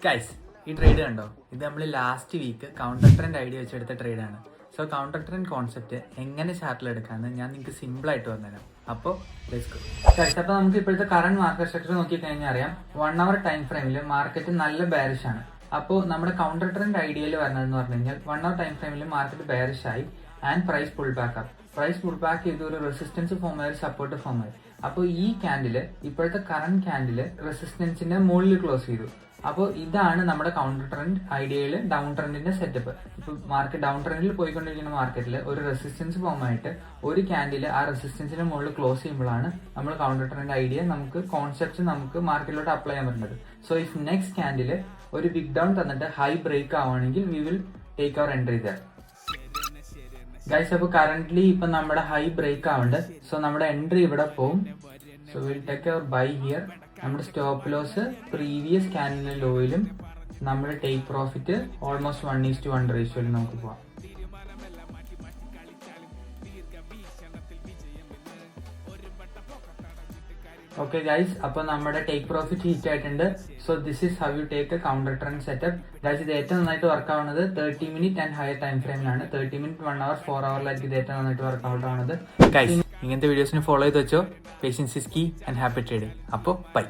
Guys, ഈ trade കണ്ടോ? ഇത് നമ്മൾ last week counter trend idea വെച്ചെടുത്ത ട്രേഡാണ്. സോ കൗണ്ടർ ട്രെൻഡ് കോൺസെപ്റ്റ് എങ്ങനെ ചാർട്ടിൽ എടുക്കാമെന്ന് ഞാൻ നിങ്ങൾക്ക് സിമ്പിൾ ആയിട്ട് പറഞ്ഞുതരാം. അപ്പോൾ ഗൈസ്, അപ്പോൾ നമുക്ക് ഇപ്പോഴത്തെ കറണ്ട് മാർക്കറ്റ് സ്ട്രക്ചർ നോക്കി കഴിഞ്ഞാൽ അറിയാം, 1 hour ടൈം ഫ്രെയിമിൽ മാർക്കറ്റ് നല്ല ബെയറിഷ് ആണ്. അപ്പോൾ നമ്മുടെ കൗണ്ടർ ട്രെൻഡ് ഐഡിയയിൽ വരുന്നതെന്ന് പറഞ്ഞു കഴിഞ്ഞാൽ 1 hour ടൈം ഫ്രെയിമിൽ മാർക്കറ്റ് ബെയറിഷ് ആയി and price pull back up. Price pull back ചെയ്ത് ഒരു റെസിസ്റ്റൻസ് ഫോം ആയി, സപ്പോർട്ട് ഫോം ആയി. അപ്പോൾ ഈ ക്യാൻഡില്, ഇപ്പോഴത്തെ കറണ്ട് ക്യാൻഡില് റെസിസ്റ്റൻസിന്റെ മുകളിൽ ക്ലോസ് ചെയ്തു. അപ്പോൾ ഇതാണ് നമ്മുടെ കൗണ്ടർ ട്രെൻഡ് ഐഡിയയിൽ ഡൗൺ ട്രെൻഡിന്റെ സെറ്റപ്പ്. ഇപ്പൊ മാർക്കറ്റ് ഡൗൺ ട്രെൻഡിൽ പോയിക്കൊണ്ടിരിക്കുന്ന മാർക്കറ്റിൽ ഒരു റെസിസ്റ്റൻസ് ഫോം ആയിട്ട് ഒരു ക്യാൻഡില് ആ റെസിസ്റ്റൻസിന്റെ മുകളിൽ ക്ലോസ് ചെയ്യുമ്പോഴാണ് നമ്മൾ കൗണ്ടർ ട്രെൻഡ് ഐഡിയ നമുക്ക് കോൺസെപ്റ്റ് നമുക്ക് മാർക്കറ്റിലോട്ട് അപ്ലൈ ചെയ്യാൻ പറ്റുന്നത്. സോ ഇഫ് നെക്സ്റ്റ് ക്യാൻഡില് ഒരു ബിഗ് ഡൗൺ തന്നിട്ട് ഹൈ ബ്രേക്ക് ആവുകയാണെങ്കിൽ we will take our entry there. Guys, അപ്പോൾ കറന്റ്ലി ഇപ്പൊ നമ്മുടെ ഹൈ ബ്രേക്ക് ആവുന്നുണ്ട്. സോ നമ്മുടെ എൻട്രി ഇവിടെ പോകും. So will take our buy here. നമ്മുടെ സ്റ്റോപ്പ് ലോസ് പ്രീവിയസ് ക്യാൻഡിലെ ലോയിലും നമ്മുടെ ടേക്ക് പ്രോഫിറ്റ് ഓൾമോസ്റ്റ് 1:1 റേഷ്യോയിൽ നമുക്ക് പോവാം. ഓക്കെ ഗൈസ്, അപ്പോൾ നമ്മുടെ ടേക്ക് പ്രോഫിറ്റ് ഹിറ്റ് ആയിട്ടുണ്ട്. So this is how you take a counter trend setup. Guys, ഇത് ഏറ്റവും നന്നായിട്ട് വർക്ക് ആവുന്നത് 30 minute ആൻഡ് ഹയർ ടൈം ഫ്രെയിമിലാണ്. 30 minute, 1 hour, 4 hourലായിരിക്കും ഇത് ഏറ്റവും നന്നായിട്ട് വർക്ക് ഔട്ട് ആവുന്നത്. ഗൈസ്, ഇങ്ങനത്തെ വീഡിയോസിന് ഫോളോ ചെയ്ത് വെച്ചോ. Patience is key and happy trading. അപ്പോൾ ബൈ.